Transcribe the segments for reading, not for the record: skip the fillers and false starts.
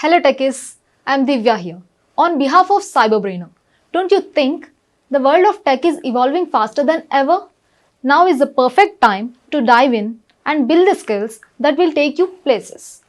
Hello techies, I'm Divya here. On behalf of CyberBrainer, don't you think the world of tech is evolving faster than ever? Now is the perfect time to dive in and build the skills that will take you places.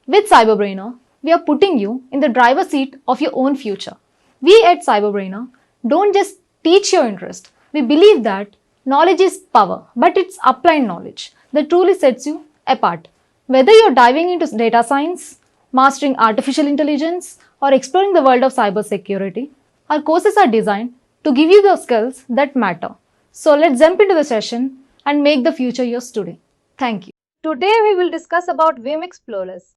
With CyberBrainer, we are putting you in the driver's seat of your own future. We at CyberBrainer don't just teach your interest. We believe that knowledge is power, but it's applied knowledge that truly sets you apart. Whether you're diving into data science, mastering artificial intelligence, or exploring the world of cybersecurity, our courses are designed to give you the skills that matter. So let's jump into the session and make the future yours today. Thank you. Today we will discuss about Veeam Explorers.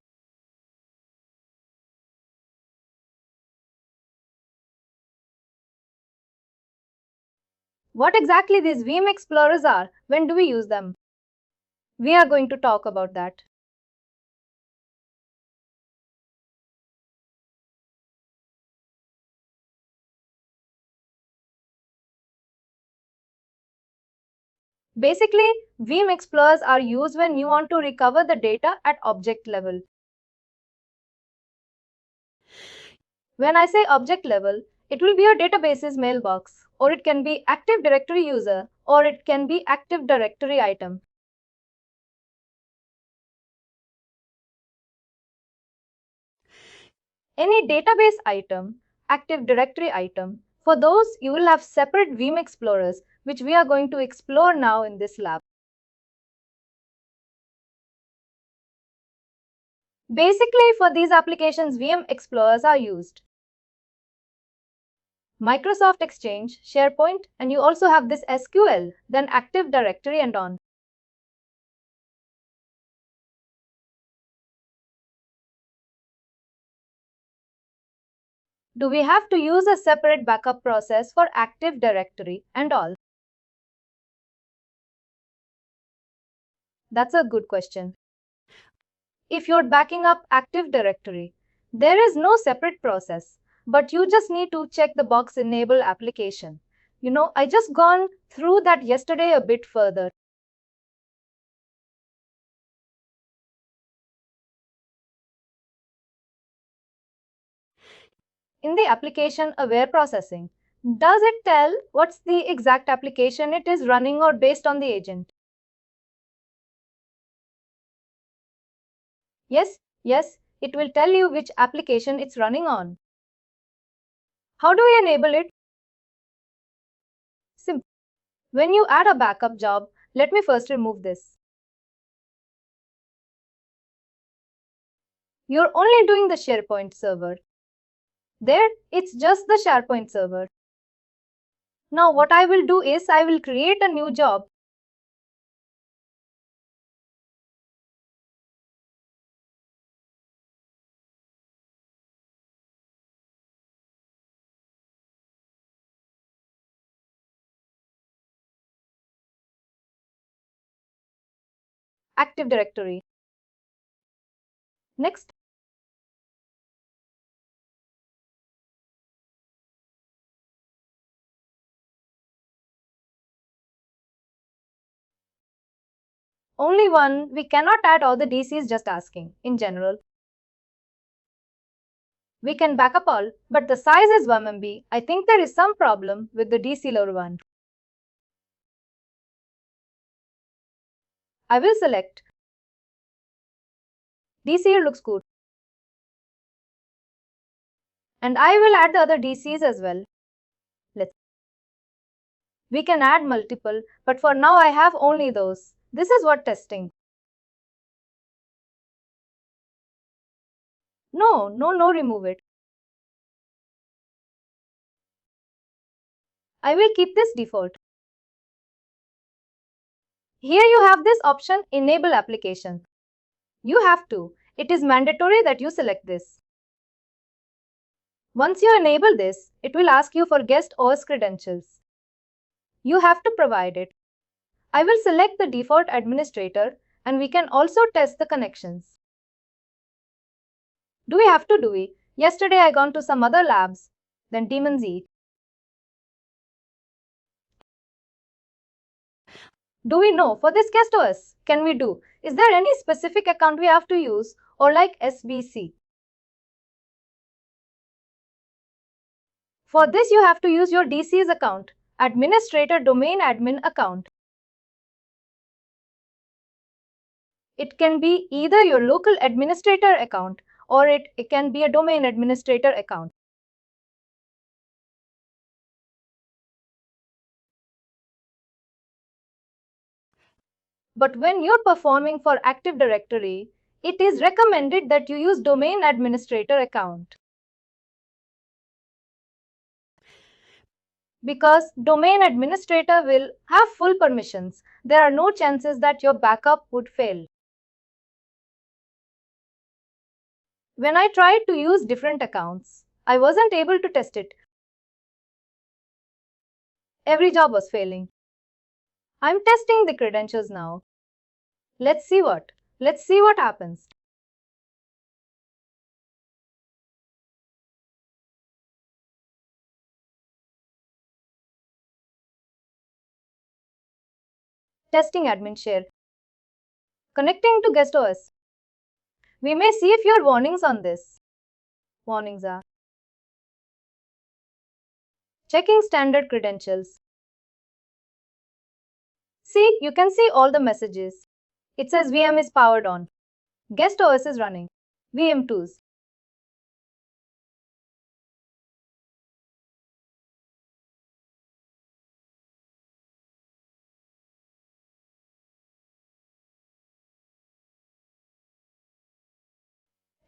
What exactly these Veeam Explorers are, when do we use them? We are going to talk about that. Basically, Veeam Explorers are used when you want to recover the data at object level. When I say object level, it will be a database's mailbox, or it can be Active Directory user, or it can be Active Directory item. Any database item, Active Directory item, for those you will have separate Veeam Explorers, which we are going to explore now in this lab. Basically, for these applications, Veeam Explorers are used. Microsoft Exchange, SharePoint, and you also have this SQL, then Active Directory and on. Do we have to use a separate backup process for Active Directory and all? That's a good question. If you're backing up Active Directory, there is no separate process, but you just need to check the box Enable Application. I just gone through that yesterday a bit further. In the application aware processing, does it tell what's the exact application it is running or based on the agent? Yes, it will tell you which application it's running on. How do we enable it? Simple. When you add a backup job, let me first remove this. You're only doing the SharePoint server. There, it's just the SharePoint server. Now what I will do is I will create a new job. Active Directory. Next, only one, we cannot add all the DCs just asking. In general, we can back up all, but the size is 1 MB. I think there is some problem with the DC lower one. I will select DC here looks good. And I will add the other DCs as well. We can add multiple, but for now I have only those. This is what testing. No, remove it. I will keep this default. Here you have this option, Enable Application. You have to. It is mandatory that you select this. Once you enable this, it will ask you for guest OS credentials. You have to provide it. I will select the default administrator and we can also test the connections. Do we have to do it? Yesterday I gone to some other labs, then Demon Z. Do we know for this guest OS? Can we do? Is there any specific account we have to use or like SBC? For this, you have to use your DC's account, Administrator Domain Admin account. It can be either your local administrator account or it can be a domain administrator account. But when you're performing for Active Directory, it is recommended that you use domain administrator account. Because domain administrator will have full permissions, there are no chances that your backup would fail. When I tried to use different accounts, I wasn't able to test it. Every job was failing. I'm testing the credentials now. Let's see what happens. Testing admin share. Connecting to guest OS. We may see a few warnings on this. Warnings are checking standard credentials. See, you can see all the messages. It says VM is powered on. Guest OS is running. VM tools.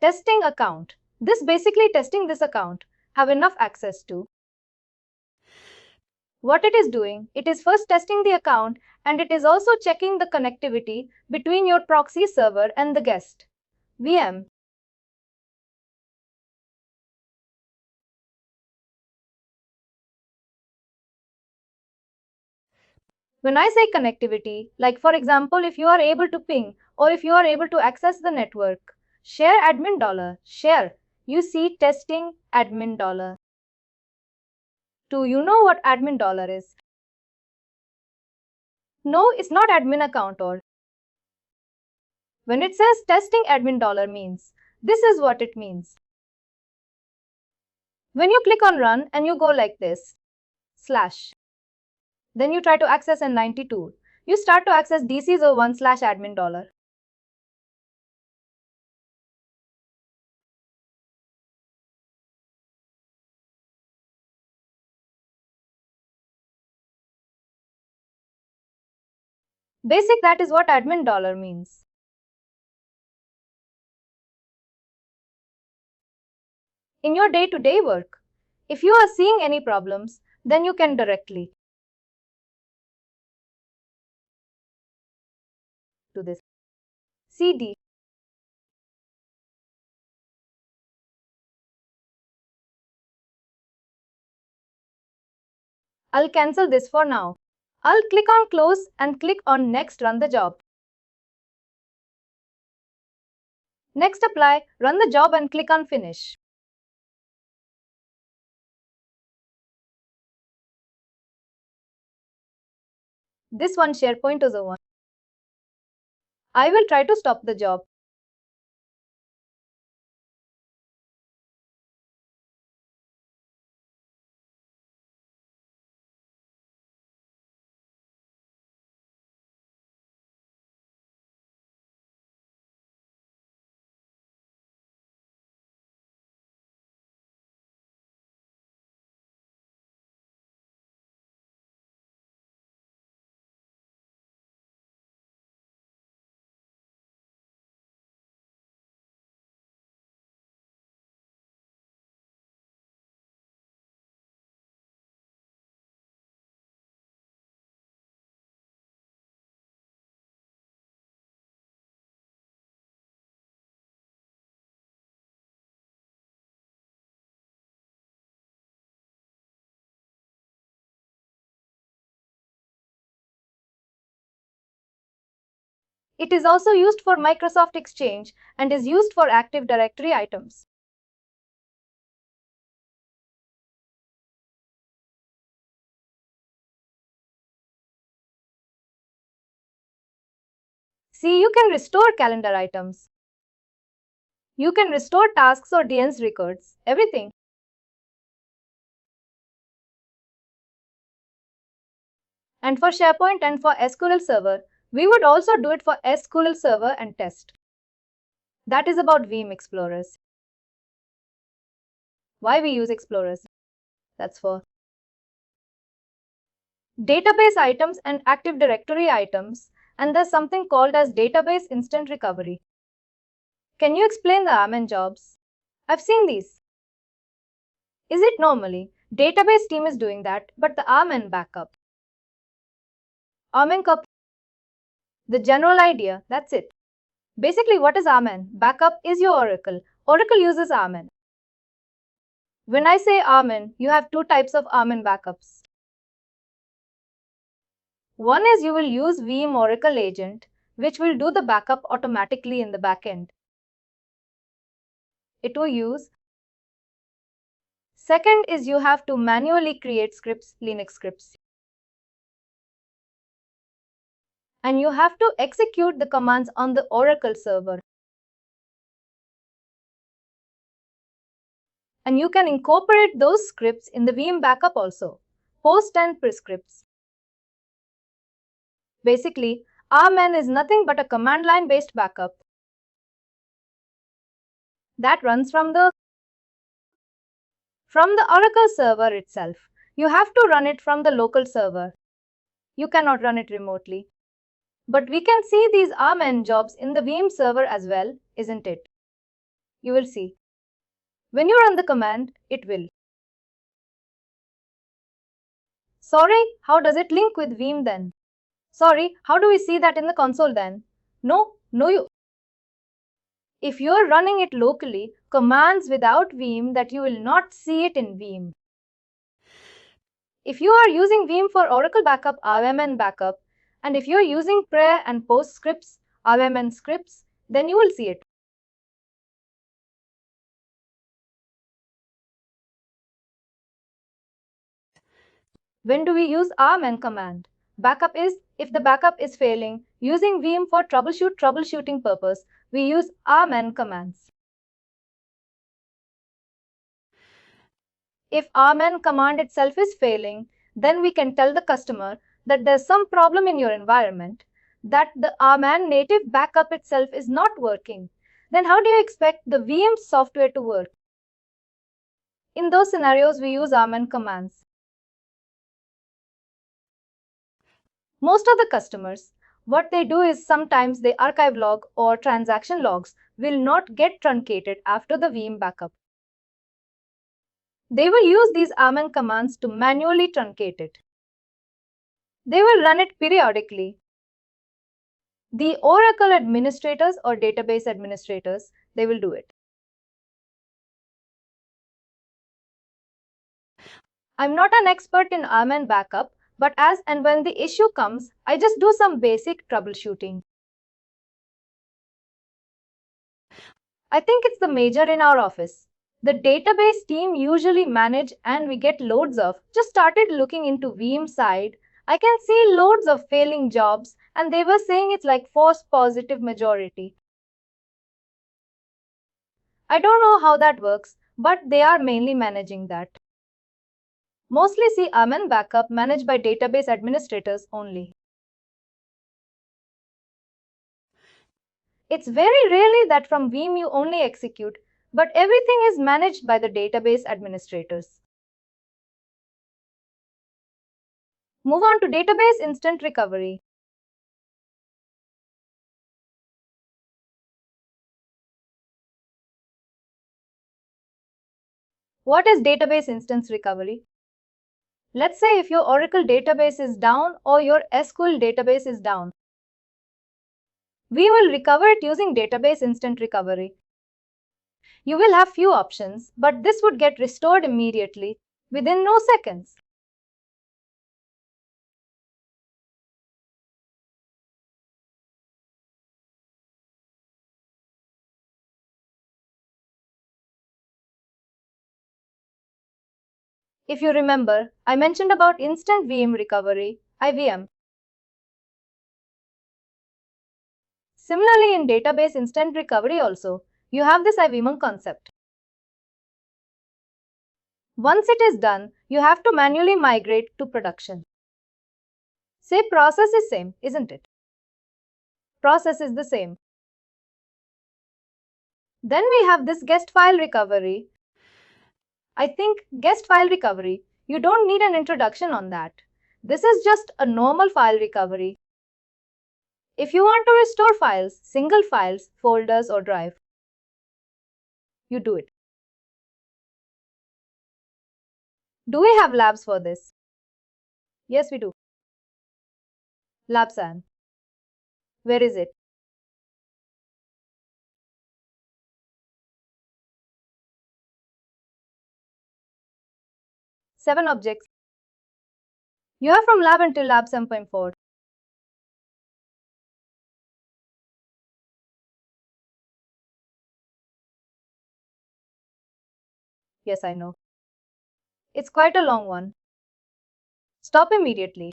Testing account. This basically testing this account have enough access to. What it is doing, it is first testing the account and it is also checking the connectivity between your proxy server and the guest VM. When I say connectivity, like for example, if you are able to ping or if you are able to access the network, share admin $share. You see testing admin $. Do you know what admin $is? No, it's not admin account or. When it says testing admin $, means this is what it means. When you click on run and you go like this, /, then you try to access N92, you start to access DC01/admin $. Basic, that is what admin $. Means. In your day-to-day work, if you are seeing any problems, then you can directly do this. CD. I'll cancel this for now. I'll click on close and click on next, run the job. Next apply, run the job and click on finish. This one SharePoint is a one. I will try to stop the job. It is also used for Microsoft Exchange and is used for Active Directory items. See, you can restore calendar items. You can restore tasks or DNS records, everything. And for SharePoint and for SQL Server, we would also do it for SQL Server and test. That is about Veeam Explorers. Why we use Explorers? That's for database items and Active Directory items, and there's something called as database instant recovery. Can you explain the RMN jobs? I've seen these. Is it normally database team is doing that, but the RMN backup? RMN cup. The general idea, that's it. Basically, what is RMN? Backup is your Oracle. Oracle uses RMN. When I say RMN, you have two types of RMN backups. One is you will use Veeam Oracle Agent, which will do the backup automatically in the backend. It will use. Second is you have to manually create scripts, Linux scripts. And you have to execute the commands on the Oracle server. And you can incorporate those scripts in the Veeam backup also. Post and prescripts. Basically, RMN is nothing but a command line based backup that runs from the Oracle server itself. You have to run it from the local server. You cannot run it remotely. But we can see these RMN jobs in the Veeam server as well, isn't it? You will see. When you run the command, it will. Sorry, how does it link with Veeam then? Sorry, how do we see that in the console then? No, you. If you are running it locally, commands without Veeam that you will not see it in Veeam. If you are using Veeam for Oracle Backup, RMN Backup, and if you are using pre and post scripts, RMN scripts, then you will see it. When do we use RMN command? Backup is, if the backup is failing, using Veeam for troubleshooting purpose, we use RMN commands. If RMN command itself is failing, then we can tell the customer that there's some problem in your environment, that the RMN native backup itself is not working. Then how do you expect the Veeam software to work? In those scenarios, we use RMN commands. Most of the customers, what they do is sometimes the archive log or transaction logs will not get truncated after the Veeam backup. They will use these RMN commands to manually truncate it. They will run it periodically. The Oracle administrators or database administrators, they will do it. I'm not an expert in RMN backup, but as and when the issue comes, I just do some basic troubleshooting. I think it's the major in our office. The database team usually manage and we get loads of. Just started looking into Veeam side. I can see loads of failing jobs and they were saying it's like false positive majority. I don't know how that works, but they are mainly managing that. Mostly see RMN backup managed by database administrators only. It's very rarely that from Veeam you only execute, but everything is managed by the database administrators. Move on to database instant recovery. What is database instance recovery? Let's say if your Oracle database is down or your SQL database is down. We will recover it using database instant recovery. You will have few options, but this would get restored immediately within no seconds. If you remember, I mentioned about instant Veeam recovery, IVM. Similarly, in database instant recovery also, you have this IVM concept. Once it is done, you have to manually migrate to production. Say process is same, isn't it? Process is the same. Then we have this guest file recovery. I think guest file recovery, you don't need an introduction on that. This is just a normal file recovery. If you want to restore files, single files, folders or drive, you do it. Do we have labs for this? Yes, we do. Lab 7. Where is it? Seven objects. You have from lab until lab 7.4. Yes, I know. It's quite a long one. Stop immediately.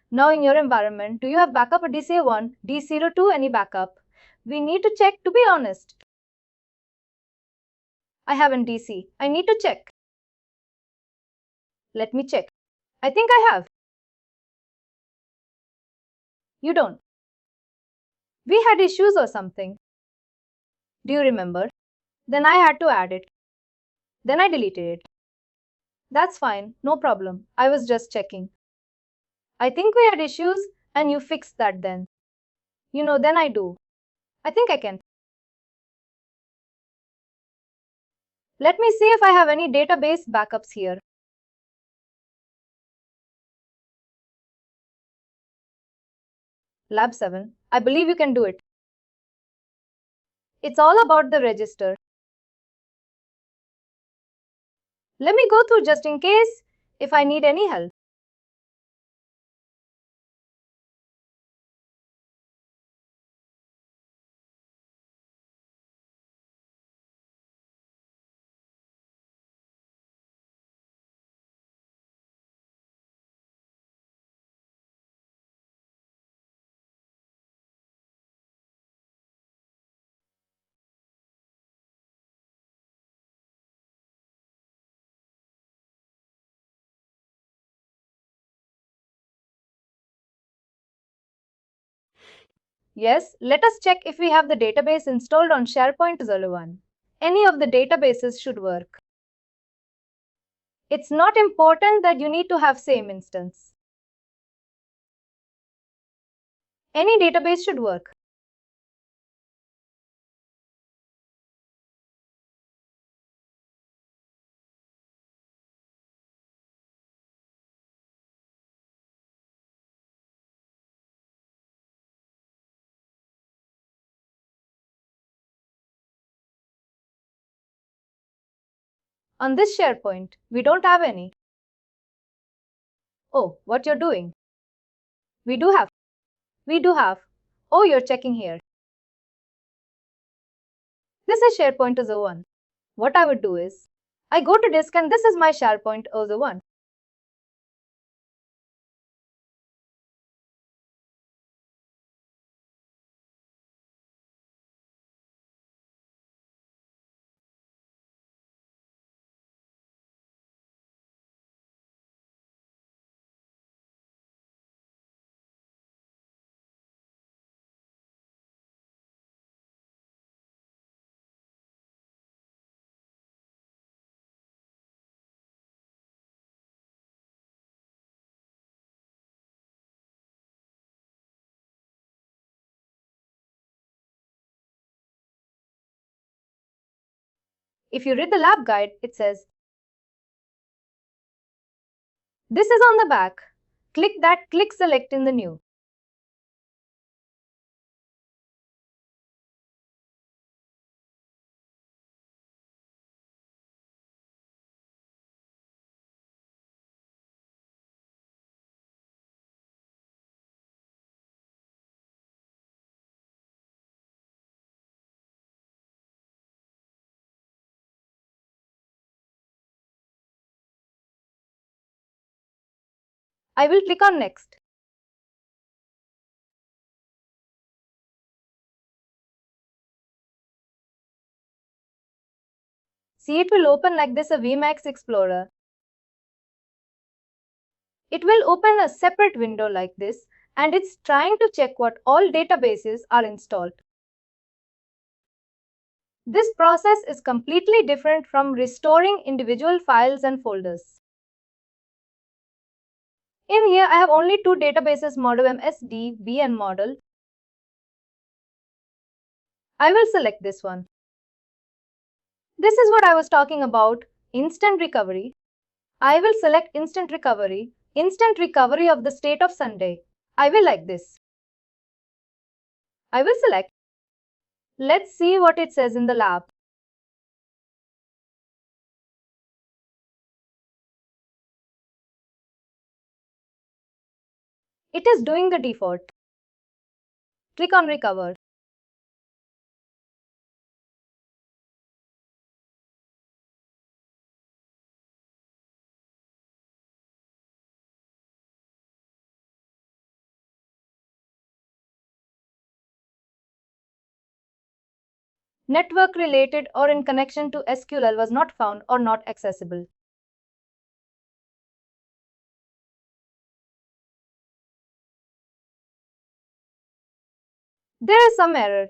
Now in your environment, do you have backup a DC1, D02, any backup? We need to check to be honest. I haven't DC. I need to check. Let me check. I think I have. You don't. We had issues or something. Do you remember? Then I had to add it. Then I deleted it. That's fine, no problem. I was just checking. I think we had issues and you fixed that then. Then I do. I think I can. Let me see if I have any database backups here. Lab 7. I believe you can do it. It's all about the register. Let me go through just in case if I need any help. Yes, let us check if we have the database installed on SharePoint 01. Any of the databases should work. It's not important that you need to have same instance. Any database should work. On this SharePoint, we don't have any. Oh, what you're doing? We do have. We do have. Oh, you're checking here. This is SharePoint 01. What I would do is, I go to disk and this is my SharePoint 01. If you read the lab guide, it says, this is on the back. Click that, click select in the new. I will click on next. See, it will open like this a Vmax Explorer. It will open a separate window like this, and it's trying to check what all databases are installed. This process is completely different from restoring individual files and folders. In here, I have only two databases, model MSDB and model. I will select this one. This is what I was talking about, instant recovery. I will select instant recovery of the state of Sunday. I will like this. I will select. Let's see what it says in the lab. It is doing the default. Click on recover. Network related or in connection to SQL was not found or not accessible. There is some error.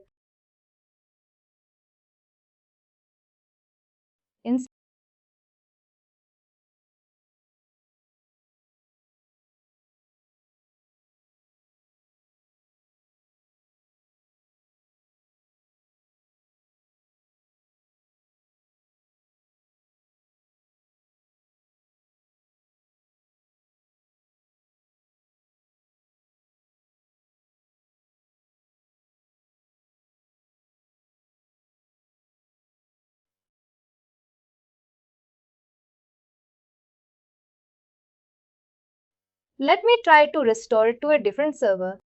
Let me try to restore it to a different server.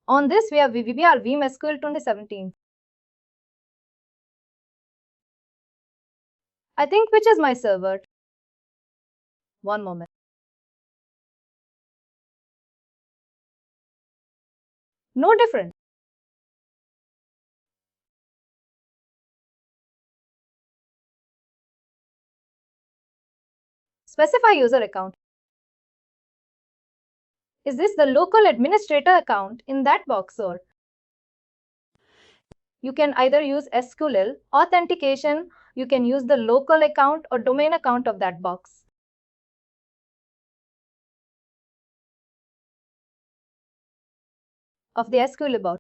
On this, we have VBR Veeam SQL 2017. I think which is my server. One moment. No different. Specify user account. Is this the local administrator account in that box or? You can either use SQL authentication, you can use the local account or domain account of that box. Of the SQL about.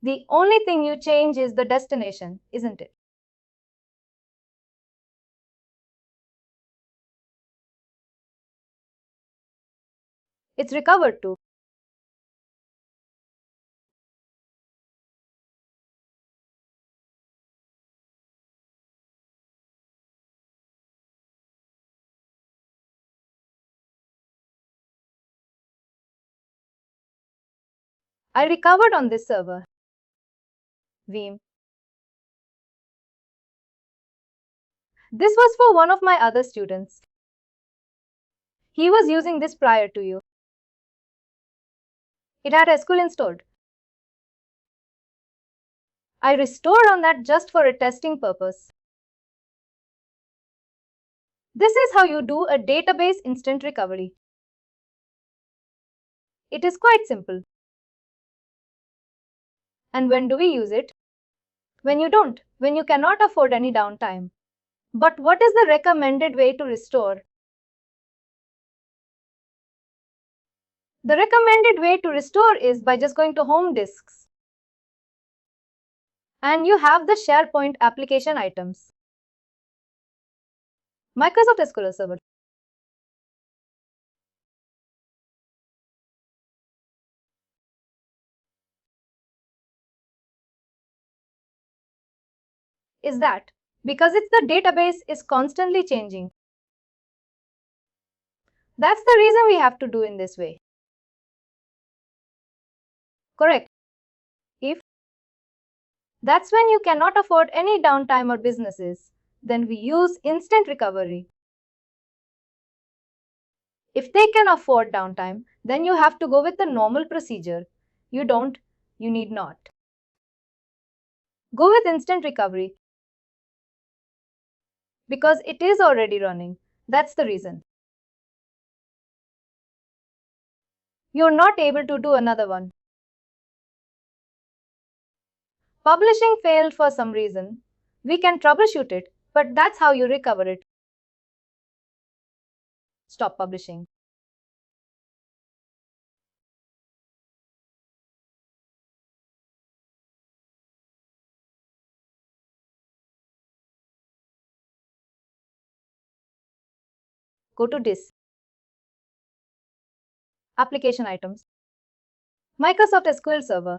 The only thing you change is the destination, isn't it? It's recovered to. I recovered on this server. Veeam. This was for one of my other students. He was using this prior to you. It had SQL installed. I restored on that just for a testing purpose. This is how you do a database instant recovery. It is quite simple. And when do we use it? When you don't, when you cannot afford any downtime. But what is the recommended way to restore? The recommended way to restore is by just going to Home Disks. And you have the SharePoint application items. Microsoft SQL Server. is that because the database is constantly changing. That's the reason we have to do in this way. Correct. If that's when you cannot afford any downtime or businesses, then we use instant recovery. If they can afford downtime, then you have to go with the normal procedure. You don't, you need not. Go with instant recovery because it is already running. That's the reason. You're not able to do another one. Publishing failed for some reason. We can troubleshoot it, but that's how you recover it. Stop publishing. Go to this. Application items. Microsoft SQL Server.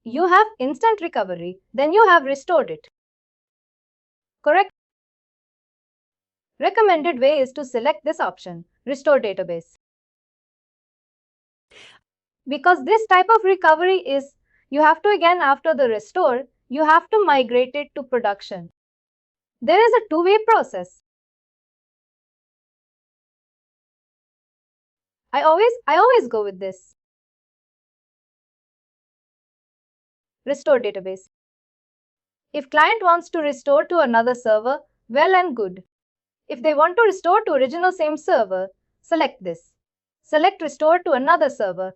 You have instant recovery, then you have restored it. Correct? Recommended way is to select this option, Restore Database. Because this type of recovery is, you have to again after the restore, you have to migrate it to production. There is a two-way process. I always go with this. Restore database. If client wants to restore to another server, well and good. If they want to restore to original same server, select this. Select restore to another server.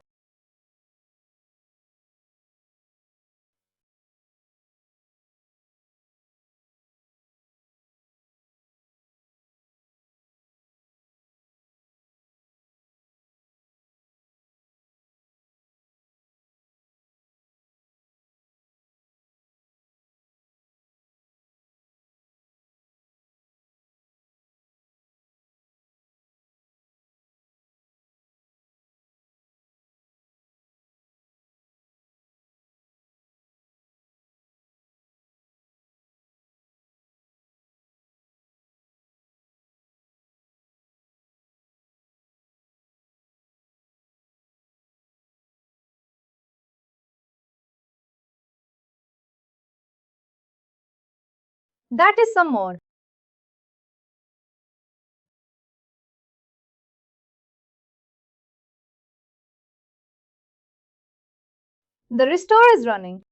That is some more. The restore is running.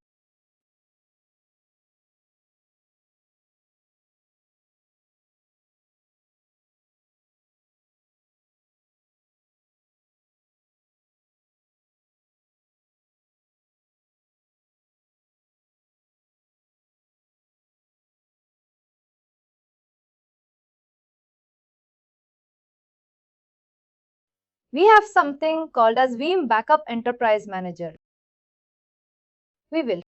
We have something called as Veeam Backup Enterprise Manager. We will.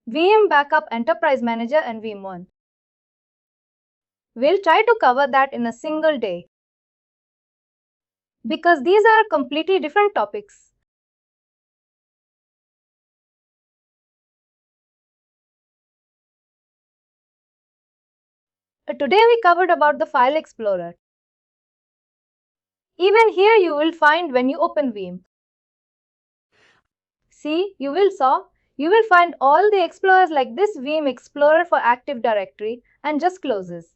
Veeam Backup Enterprise Manager and Veeam 1. We'll try to cover that in a single day. Because these are completely different topics. Today we covered about the File Explorer. Even here you will find when you open Veeam. See, you will find all the explorers like this Veeam Explorer for Active Directory and just closes.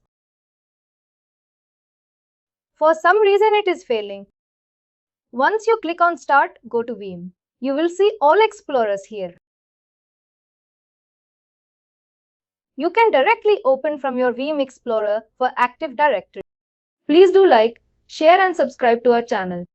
For some reason it is failing. Once you click on Start, go to Veeam. You will see all explorers here. You can directly open from your Veeam Explorer for Active Directory. Please do like, share and subscribe to our channel.